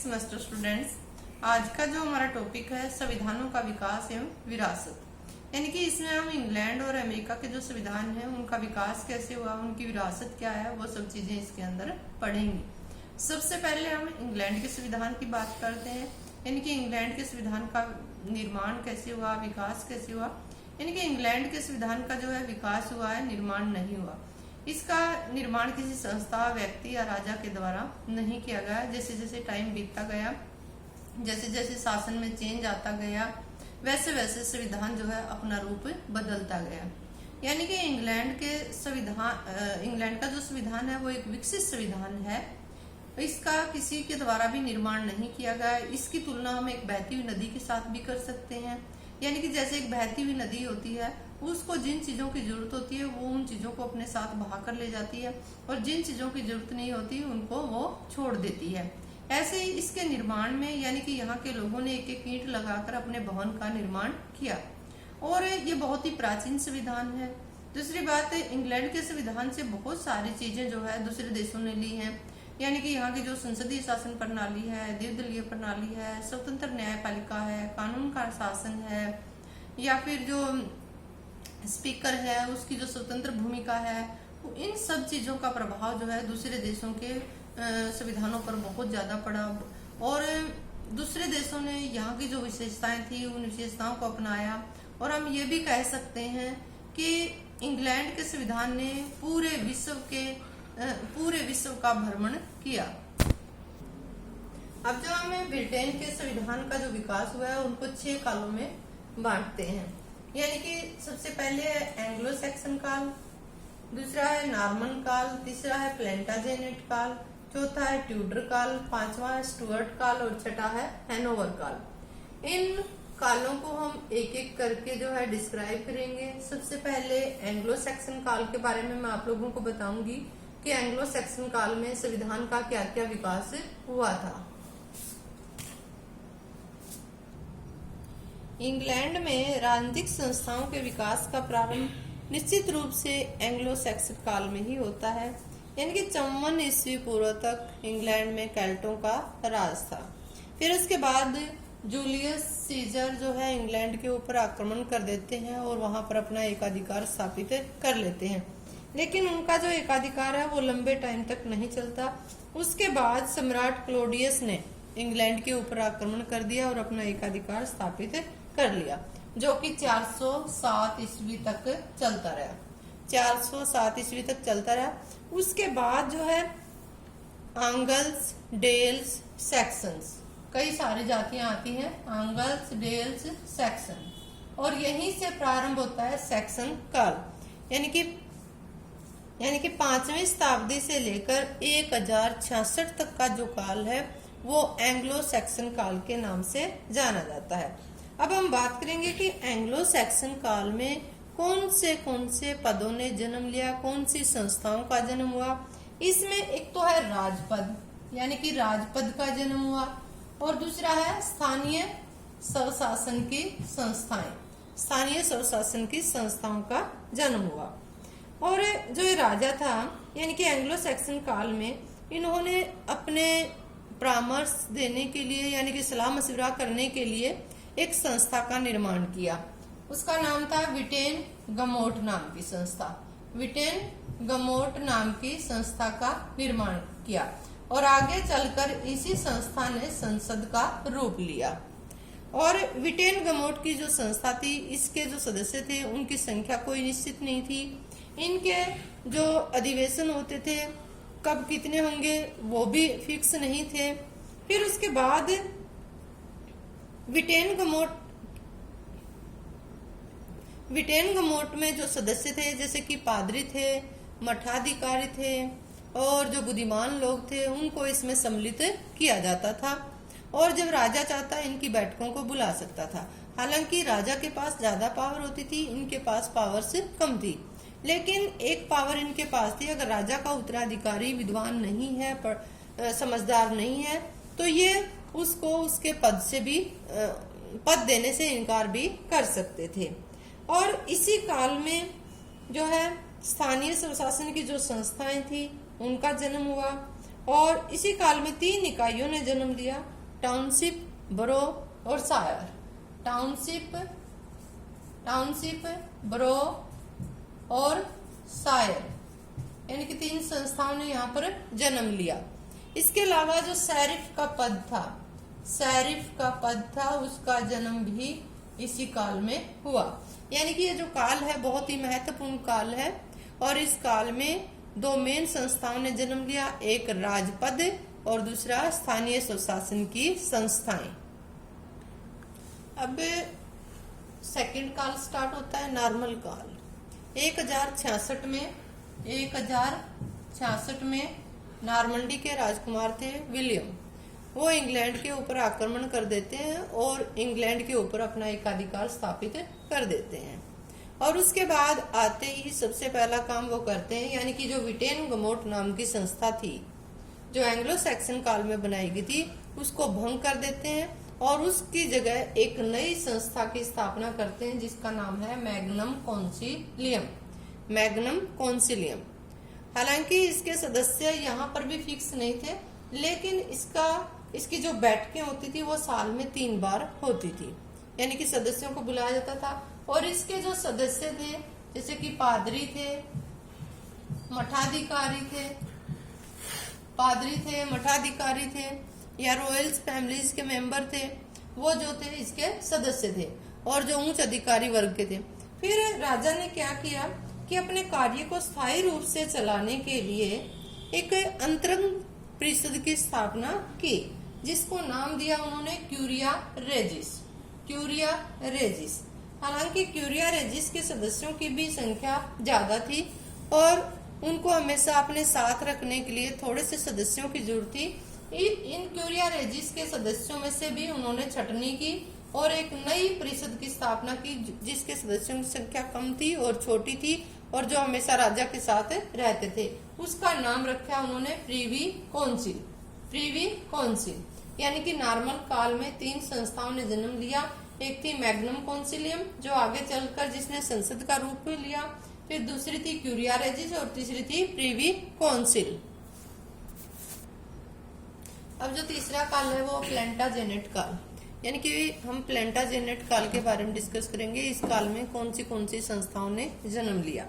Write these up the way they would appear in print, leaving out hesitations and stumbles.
Semester students, आज का जो हमारा टॉपिक है संविधानों का विकास एवं विरासत, यानी कि इसमें हम इंग्लैंड और अमेरिका के जो संविधान है उनका विकास कैसे हुआ, उनकी विरासत क्या है, वो सब चीजें इसके अंदर पढ़ेंगे। सबसे पहले हम इंग्लैंड के संविधान की बात करते हैं, यानी कि इंग्लैंड के संविधान का निर्माण कैसे हुआ, विकास कैसे हुआ। यानी कि इंग्लैंड के संविधान का जो है विकास हुआ है, निर्माण नहीं हुआ। इसका निर्माण किसी संस्था, व्यक्ति या राजा के द्वारा नहीं किया गया। जैसे जैसे टाइम बीतता गया, जैसे जैसे शासन में चेंज आता गया, वैसे वैसे संविधान जो है अपना रूप बदलता गया। यानी कि इंग्लैंड का जो संविधान है वो एक विकसित संविधान है। इसका किसी के द्वारा भी निर्माण नहीं किया गया। इसकी तुलना हम एक बहती हुई नदी के साथ भी कर सकते हैं। यानी कि जैसे एक बहती हुई नदी होती है, उसको जिन चीजों की जरूरत होती है वो उन चीजों को अपने साथ बहा कर ले जाती है, और जिन चीजों की जरूरत नहीं होती उनको वो छोड़ देती है। ऐसे ही इसके निर्माण में, यानी कि यहाँ के लोगों ने एक एक ईंट लगाकर अपने भवन का निर्माण किया, और ये बहुत ही प्राचीन संविधान है। दूसरी बात, इंग्लैंड के संविधान से बहुत सारी चीजें जो है दूसरे देशों ने ली हैं। यानी कि यहाँ की जो संसदीय शासन प्रणाली है, द्विदलीय प्रणाली है, स्वतंत्र न्यायपालिका है, कानून का शासन है, या फिर जो स्पीकर है उसकी जो स्वतंत्र भूमिका है, इन सब चीजों का प्रभाव जो है दूसरे देशों के संविधानों पर बहुत ज्यादा पड़ा, और दूसरे देशों ने यहाँ की जो विशेषताएं थी उन विशेषताओं को अपनाया। और हम ये भी कह सकते हैं कि इंग्लैंड के संविधान ने पूरे विश्व का भ्रमण किया। अब जो हमें ब्रिटेन के संविधान का जो विकास हुआ है उनको 6 कालों में बांटते हैं। यानी कि सबसे पहले है एंग्लो सैक्सन काल, दूसरा है नॉर्मन काल, तीसरा है प्लेंटाजेनेट काल, चौथा है ट्यूडर काल, पांचवा है स्टुअर्ट काल, और छठा है हैनोवर काल। इन कालों को हम एक एक करके जो है डिस्क्राइब करेंगे। सबसे पहले एंग्लो सैक्सन काल के बारे में मैं आप लोगों को बताऊंगी कि एंग्लो सैक्सन काल में संविधान का क्या क्या विकास हुआ था। इंग्लैंड में राजनीतिक संस्थाओं के विकास का प्रारंभ निश्चित रूप से एंग्लो सैक्सन काल में ही होता है। यानी कि 54 ईस्वी पूर्व तक इंग्लैंड में केल्टों का राज था। फिर उसके बाद जूलियस सीजर जो है इंग्लैंड के ऊपर आक्रमण कर देते हैं और वहां पर अपना एकाधिकार स्थापित कर लेते हैं। लेकिन उनका जो एकाधिकार है वो लंबे टाइम तक नहीं चलता। उसके बाद सम्राट क्लोडियस ने इंग्लैंड के ऊपर आक्रमण कर दिया और अपना एकाधिकार स्थापित कर लिया, जो कि 407 ईस्वी तक चलता रहा। 407 ईस्वी तक चलता रहा। उसके बाद जो है आंगल्स, डेल्स, सैक्सन्स, कई सारी जातियां आती हैं, आंगल्स, डेल्स, सैक्सन, और यहीं से प्रारंभ होता है सैक्सन काल। यानी कि 5वीं शताब्दी से लेकर 1066 तक का जो काल है वो एंग्लो सैक्सन काल के नाम से जाना जाता है। अब हम बात करेंगे कि एंग्लो सैक्सन काल में कौन से पदों ने जन्म लिया, कौन सी संस्थाओं का जन्म हुआ। इसमें एक तो है राजपद, यानी कि राजपद का जन्म हुआ, और दूसरा है स्थानीय स्वशासन की संस्थाएं, स्थानीय स्वशासन की संस्थाओं का जन्म हुआ। और जो ये राजा था, यानी कि एंग्लो सैक्सन काल में इन्होंने अपने परामर्श देने के लिए, यानी कि सलाह मशविरा करने के लिए एक संस्था का निर्माण किया। उसका नाम था विटेन गमोट नाम की संस्था। विटेन गमोट नाम की संस्था का निर्माण किया, और आगे चलकर इसी संस्था ने संसद का रूप लिया। और विटेन गमोट की जो संस्था थी, इसके जो सदस्य थे उनकी संख्या कोई निश्चित नहीं थी। इनके जो अधिवेशन होते थे कब कितने होंगे वो भी फिक्स नहीं थे। फिर उसके बाद विटेन गमोट में जो सदस्य थे, जैसे कि पादरी थे, मठाधिकारी थे, और जो बुद्धिमान लोग थे, उनको इसमें सम्मिलित किया जाता था। और जब राजा चाहता इनकी बैठकों को बुला सकता था। हालांकि राजा के पास ज्यादा पावर होती थी, इनके पास पावर्स कम थी। लेकिन एक पावर इनके पास थी, अगर राजा का उत्तराधिकारी विद्वान नहीं है, समझदार नहीं है, तो ये उसको उसके पद देने से इनकार भी कर सकते थे। और इसी काल में जो है स्थानीय स्वशासन की जो संस्थाएं थी उनका जन्म हुआ, और इसी काल में 3 इकाइयों ने जन्म लिया। टाउनशिप, बरो और शायर। टाउनशिप, बरो और शायर, यानी कि 3 संस्थाओं ने यहाँ पर जन्म लिया। इसके अलावा जो शरीफ का पद था उसका जन्म भी इसी काल में हुआ। यानी कि ये जो काल है बहुत ही महत्वपूर्ण काल है और इस काल में 2 मेन संस्थाओं ने जन्म लिया, एक राजपद और दूसरा स्थानीय स्वशासन की संस्थाएं। अब सेकंड काल स्टार्ट होता है, नॉर्मल काल। 1066 में नॉर्मंडी के राजकुमार थे विलियम। वो इंग्लैंड के ऊपर आक्रमण कर देते हैं और इंग्लैंड के ऊपर अपना एकाधिकार स्थापित कर देते हैं। और उसके बाद आते ही सबसे पहला काम वो करते हैं, यानी कि जो विटेन गमोट नाम की संस्था थी जो एंग्लो सैक्सन काल में बनाई गई थी उसको भंग कर देते हैं और उसकी जगह एक नई संस्था की स्थापना करते हैं जिसका नाम है मैग्नम कॉन्सिलियम। हालांकि इसके सदस्य यहाँ पर भी फिक्स नहीं थे, लेकिन इसकी जो बैठकें होती थी वो साल में 3 बार होती थी, यानी कि सदस्यों को बुलाया जाता था। और इसके जो सदस्य थे जैसे कि पादरी थे, मठाधिकारी थे या रॉयल्स फैमिलीज के मेंबर थे, वो जो थे इसके सदस्य थे और जो उच्च अधिकारी वर्ग के थे। फिर राजा ने क्या किया कि अपने कार्य को स्थायी रूप से चलाने के लिए एक अंतरंग परिषद की स्थापना की जिसको नाम दिया उन्होंने क्यूरिया रेजिस। हालांकि क्यूरिया रेजिस के सदस्यों की भी संख्या ज्यादा थी और उनको हमेशा अपने साथ रखने के लिए थोड़े से सदस्यों की जरूरत थी। इन क्यूरिया रेजिस के सदस्यों में से भी उन्होंने छटनी की और एक नई परिषद की स्थापना की जिसके सदस्यों की संख्या कम थी और छोटी थी और जो हमेशा राजा के साथ रहते थे। उसका नाम रखा उन्होंने प्रीवी काउंसिल। यानी कि नॉर्मल काल में 3 संस्थाओं ने जन्म लिया। एक थी मैग्नम कॉन्सिलियम जो आगे चलकर जिसने संसद का रूप लिया, फिर दूसरी थी क्यूरिया रेजिस और तीसरी थी प्रीवी काउंसिल। अब जो तीसरा काल है वो प्लेंटाजेनेट काल, यानी कि हम प्लेंटाजेनेट काल के बारे में डिस्कस करेंगे। इस काल में कौन सी संस्थाओं ने जन्म लिया।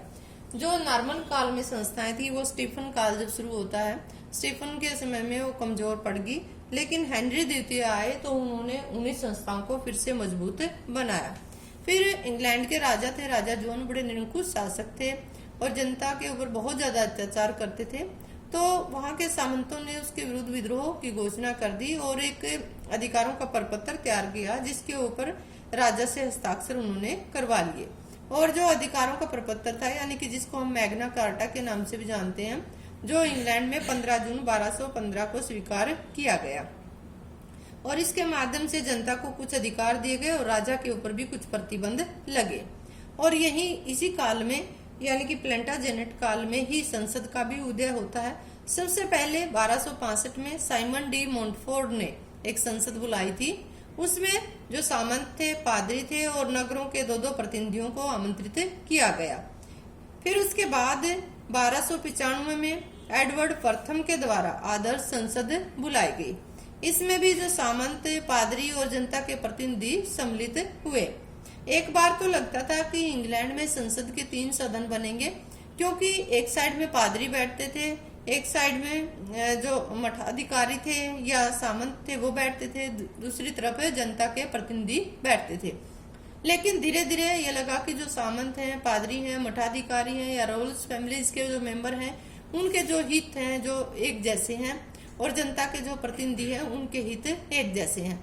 जो नॉर्मल काल में संस्थाएं थी वो स्टीफन काल जब शुरू होता है, स्टीफन के समय में वो कमजोर पड़ गई, लेकिन हेनरी द्वितीय आए तो उन्होंने उन्हीं संस्थाओं को फिर से मजबूत बनाया। फिर इंग्लैंड के राजा थे, राजा जॉन बड़े निरंकुश शासक थे और जनता के ऊपर बहुत ज्यादा अत्याचार करते थे। तो वहां के सामंतों ने उसके विरुद्ध विद्रोह की घोषणा कर दी और एक अधिकारों का प्रपत्र तैयार किया जिसके ऊपर राजा से हस्ताक्षर उन्होंने करवा लिए। और जो अधिकारों का प्रपत्र था, यानी कि जिसको हम मैग्ना कार्टा के नाम से भी जानते हैं, जो इंग्लैंड में 15 जून 1215 को स्वीकार किया गया और इसके माध्यम से जनता को कुछ अधिकार दिए गए और राजा के ऊपर भी कुछ प्रतिबंध लगे। और यही इसी काल में यानी कि प्लेंटाजेनेट काल में ही संसद का भी उदय होता है। सबसे पहले 1265 में साइमन डी मोंटफोर्ड ने एक संसद बुलाई थी। उसमें जो सामंत थे, पादरी थे और नगरों के 2-2 प्रतिनिधियों को आमंत्रित किया गया। फिर उसके बाद 1295 में एडवर्ड प्रथम के द्वारा आदर्श संसद बुलाई गई। इसमें भी जो सामंत, पादरी और जनता के प्रतिनिधि सम्मिलित हुए। एक बार तो लगता था कि इंग्लैंड में संसद के 3 सदन बनेंगे, क्योंकि एक साइड में पादरी बैठते थे, एक साइड में जो मठाधिकारी थे या सामंत थे वो बैठते थे, दूसरी तरफ जनता के प्रतिनिधि बैठते थे। लेकिन धीरे धीरे ये लगा कि जो सामंत हैं, पादरी हैं, मठाधिकारी हैं या रॉयल्स फैमिलीज के जो मेंबर हैं, उनके जो हित हैं जो एक जैसे हैं और जनता के जो प्रतिनिधि हैं उनके हित एक जैसे हैं।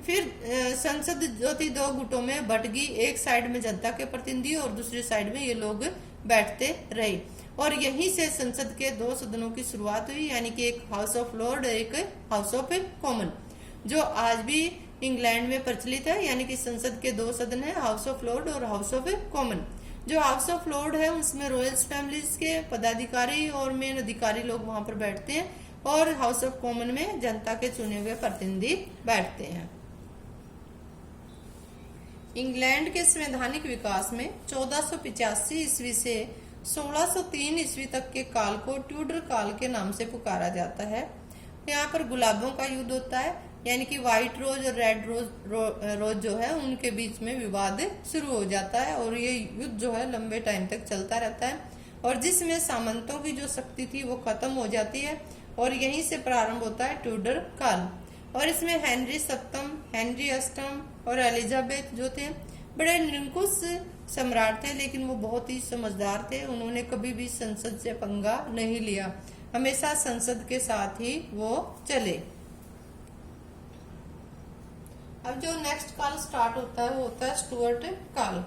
फिर संसद जो थी 2 गुटों में बट गई। एक साइड में जनता के प्रतिनिधि और दूसरी साइड में ये लोग बैठते रहे और यहीं से संसद के 2 सदनों की शुरुआत हुई, यानी कि एक हाउस ऑफ लॉर्ड, एक हाउस ऑफ कॉमन, जो आज भी इंग्लैंड में प्रचलित है। यानी कि संसद के 2 सदन है, हाउस ऑफ लॉर्ड और हाउस ऑफ कॉमन। जो हाउस ऑफ लॉर्ड है उसमें रॉयल्स फैमिलीज के पदाधिकारी और मेन अधिकारी लोग वहां पर बैठते हैं और हाउस ऑफ कॉमन में जनता के चुने हुए प्रतिनिधि बैठते हैं। इंग्लैंड के संवैधानिक विकास में 1485 ईस्वी से 1603 ईस्वी तक के काल को ट्यूडर काल के नाम से पुकारा जाता है। यहाँ पर गुलाबों का युद्ध होता है, यानी कि व्हाइट रोज और रेड रोज जो है उनके बीच में विवाद शुरू हो जाता है और ये युद्ध जो है लंबे टाइम तक चलता रहता है और जिसमें सामंतों की जो शक्ति थी वो खत्म हो जाती है और यहीं से प्रारंभ होता है ट्यूडर काल। और इसमें हेनरी सप्तम, हेनरी अष्टम और एलिजाबेथ जो थे बड़े निरंकुश सम्राट थे, लेकिन वो बहुत ही समझदार थे। उन्होंने कभी भी संसद से पंगा नहीं लिया, हमेशा संसद के साथ ही वो चले। अब जो नेक्स्ट काल स्टार्ट होता है वो होता है स्टुअर्ट काल।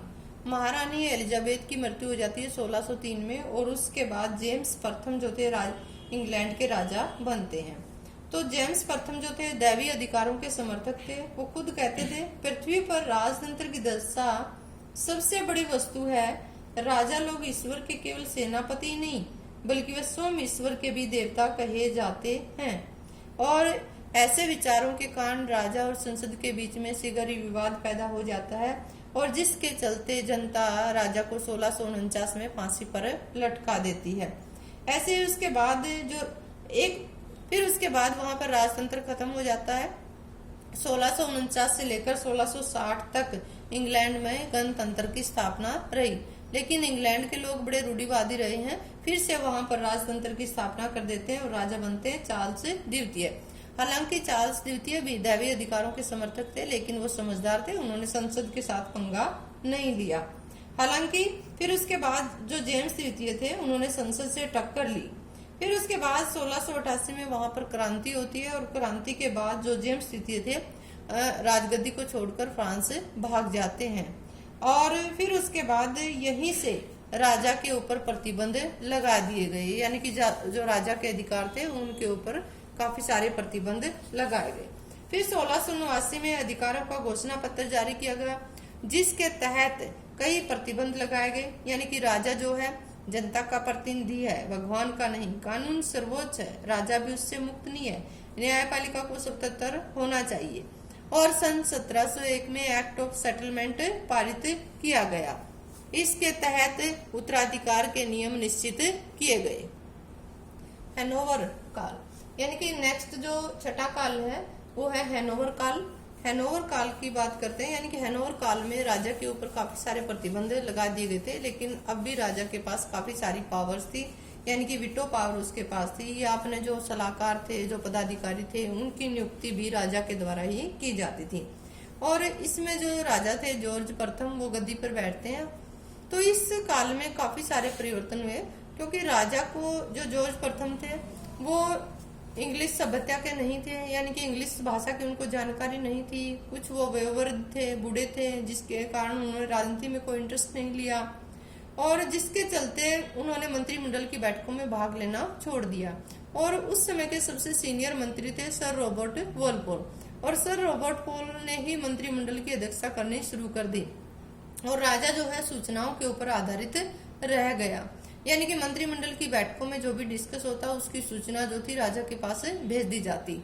महारानी एलिजाबेथ की मृत्यु हो जाती है 1603 में और उसके बाद जेम्स प्रथम जो थे इंग्लैंड के राजा बनते हैं। तो जेम्स प्रथम जो थे दैवीय अधिकारों के समर्थक थे। वो खुद कहते थे पृथ्वी पर राजतंत्र की दशा सबसे बड़ी वस्तु है। राजा लोग ईश्वर के केवल सेनापति नहीं बल्कि वे स्वयं ईश्वर के भी देवता कहे जाते हैं। और ऐसे विचारों के कारण राजा और संसद के बीच में शीघ्र विवाद पैदा हो जाता है और जिसके चलते जनता राजा को 1649 में फांसी पर लटका देती है। ऐसे ही उसके बाद फिर उसके बाद वहां पर राजतंत्र खत्म हो जाता है। 1649 से लेकर 1660 तक इंग्लैंड में गणतंत्र की स्थापना रही, लेकिन इंग्लैंड के लोग बड़े रूढ़िवादी रहे हैं। फिर से वहां पर राजतंत्र की स्थापना कर देते हैं और राजा बनते हैं चार्ल्स द्वितीय। हालांकि चार्ल्स द्वितीय भी दैवीय अधिकारों के समर्थक थे, लेकिन वो समझदार थे, उन्होंने संसद के साथ पंगा नहीं लिया। हालांकि फिर उसके बाद जो जेम्स द्वितीय थे उन्होंने संसद से टक्कर ली। फिर उसके बाद 1688 में वहां पर क्रांति होती है और क्रांति के बाद जो जेम्स द्वितीय थे राजगद्दी को छोड़कर फ्रांस भाग जाते हैं और फिर उसके बाद यहीं से राजा के ऊपर प्रतिबंध लगा दिए गए, यानी कि जो राजा के अधिकार थे उनके ऊपर काफी सारे प्रतिबंध लगाए गए। फिर 1689 में अधिकारों का घोषणा पत्र जारी किया गया जिसके तहत कई प्रतिबंध लगाए गए, यानी कि राजा जो है जनता का प्रतिनिधि है, भगवान का नहीं, कानून सर्वोच्च है, राजा भी उससे मुक्त नहीं है, न्यायपालिका को स्वतंत्र होना चाहिए। और सन 1701 में एक्ट ऑफ सेटलमेंट पारित किया गया। इसके तहत उत्तराधिकार के नियम निश्चित किए गए। हैनोवर काल, यानी कि नेक्स्ट जो छठा काल है वो है हैनोवर काल। हैनोवर काल की बात करते हैं, यानी कि हैनोवर काल में राजा के ऊपर काफी सारे प्रतिबंध लगा दिए गए थे, लेकिन अब भी राजा के पास काफी सारी पावर्स थी, यानी कि विटो पावर उसके पास थी। या अपने जो सलाहकार थे, जो पदाधिकारी थे, उनकी नियुक्ति भी राजा के द्वारा ही की जाती थी। और इसमें जो राजा थे जॉर्ज प्रथम वो गद्दी पर बैठते हैं। तो इस काल में काफी सारे परिवर्तन हुए, क्योंकि राजा को जो जॉर्ज प्रथम थे वो इंग्लिश सभ्यता के नहीं थे, यानी कि इंग्लिश भाषा की उनको जानकारी नहीं थी। कुछ वो वयोवृद्ध थे, बूढ़े थे, जिसके कारण उन्होंने राजनीति में कोई इंटरेस्ट नहीं लिया और जिसके चलते उन्होंने मंत्रिमंडल की बैठकों में भाग लेना छोड़ दिया। और उस समय के सबसे सीनियर मंत्री थे सर रॉबर्ट वॉलपोल, और सर रॉबर्ट पोल ने ही मंत्रिमंडल की अध्यक्षता करनी शुरू कर दी और राजा जो है सूचनाओं के ऊपर आधारित रह गया, यानी कि मंत्रिमंडल की बैठकों में जो भी डिस्कस होता उसकी सूचना जो थी राजा के पास भेज दी जाती।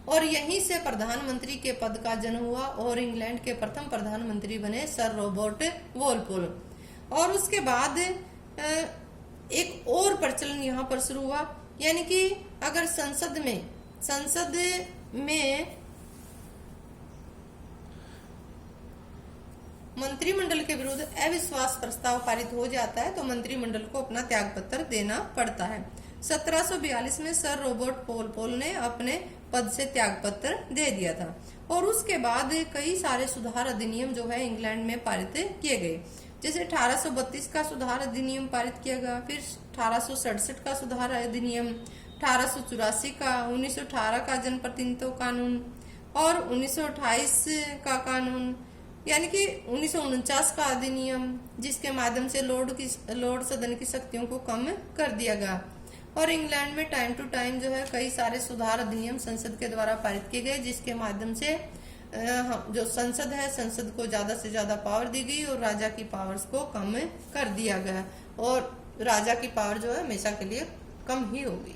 और यहीं से प्रधानमंत्री के पद का जन्म हुआ और इंग्लैंड के प्रथम प्रधानमंत्री बने सर रॉबर्ट वॉलपोल। और उसके बाद एक और प्रचलन यहाँ पर शुरू हुआ, यानी कि अगर संसद में मंत्रिमंडल के विरुद्ध अविश्वास प्रस्ताव पारित हो जाता है तो मंत्रिमंडल को अपना त्याग पत्र देना पड़ता है। 1742 में सर रॉबर्ट वॉलपोल ने अपने पद से त्याग पत्र दे दिया था और उसके बाद कई सारे सुधार अधिनियम जो है इंग्लैंड में पारित किए गए, जैसे 1832 का सुधार अधिनियम पारित किया गया, फिर 1867 का सुधार अधिनियम, 1884 का, 1918 का जनप्रतिनिधित्व कानून और 1928 का कानून, यानी कि 1949 का अधिनियम, जिसके माध्यम से लॉर्ड सदन की शक्तियों को कम कर दिया गया। और इंग्लैंड में टाइम टू टाइम जो है कई सारे सुधार अधिनियम संसद के द्वारा पारित किए गए, जिसके माध्यम से जो संसद है, संसद को ज्यादा से ज्यादा पावर दी गई और राजा की पावर्स को कम कर दिया गया और राजा की पावर जो है हमेशा के लिए कम ही होगी।